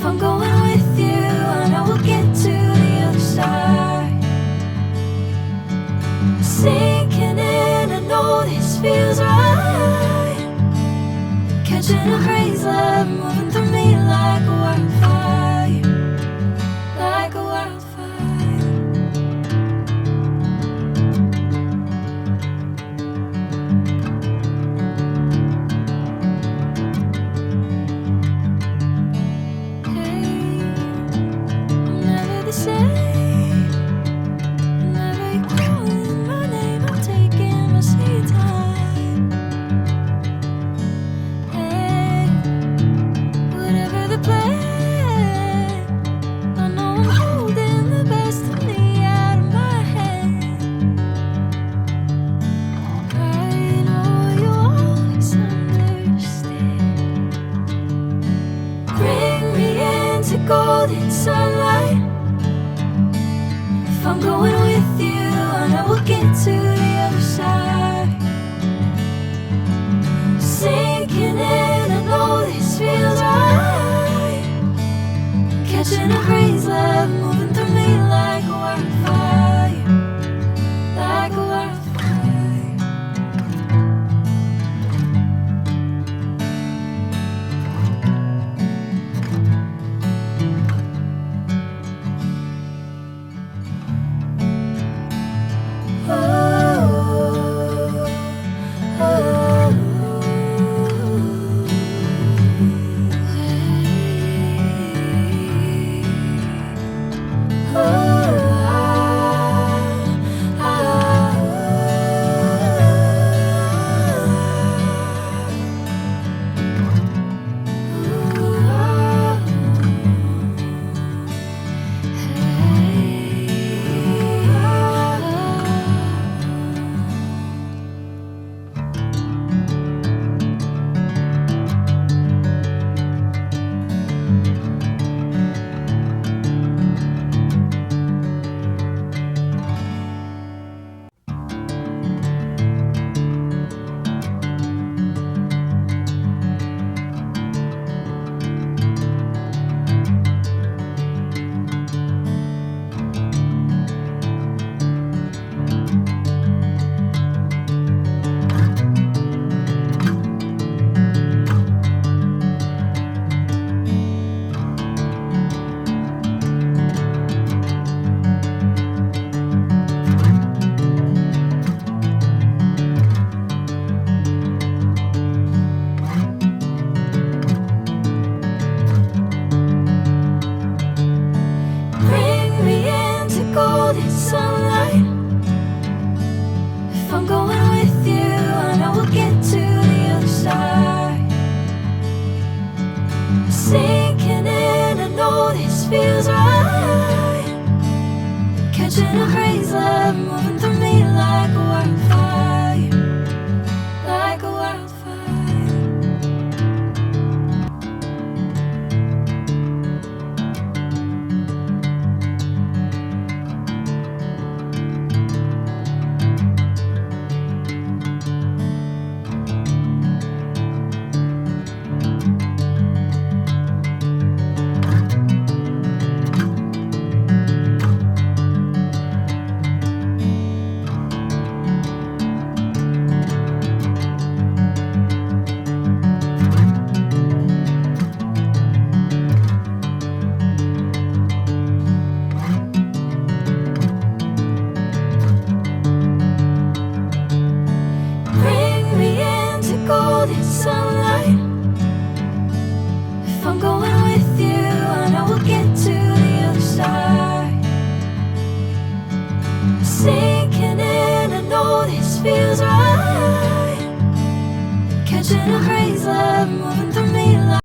If I'm going with you, I know we'll get to the other side. Sinking in, I know this feels right. Catching a haze, love moving through me like a wildfire, like a wildfire. Golden sunlight. If I'm going with you, I know we'll get to the other side. Sinking in, I know this feels right. Catching a haze, love moving through me like a wildfire, like a wildfire. Catching a haze, love moving through me like a wildfire, like a wildfire. Sunlight. If I'm going with you, I know we'll get to the other side. Sinking in, I know this feels right. Catching a haze, love moving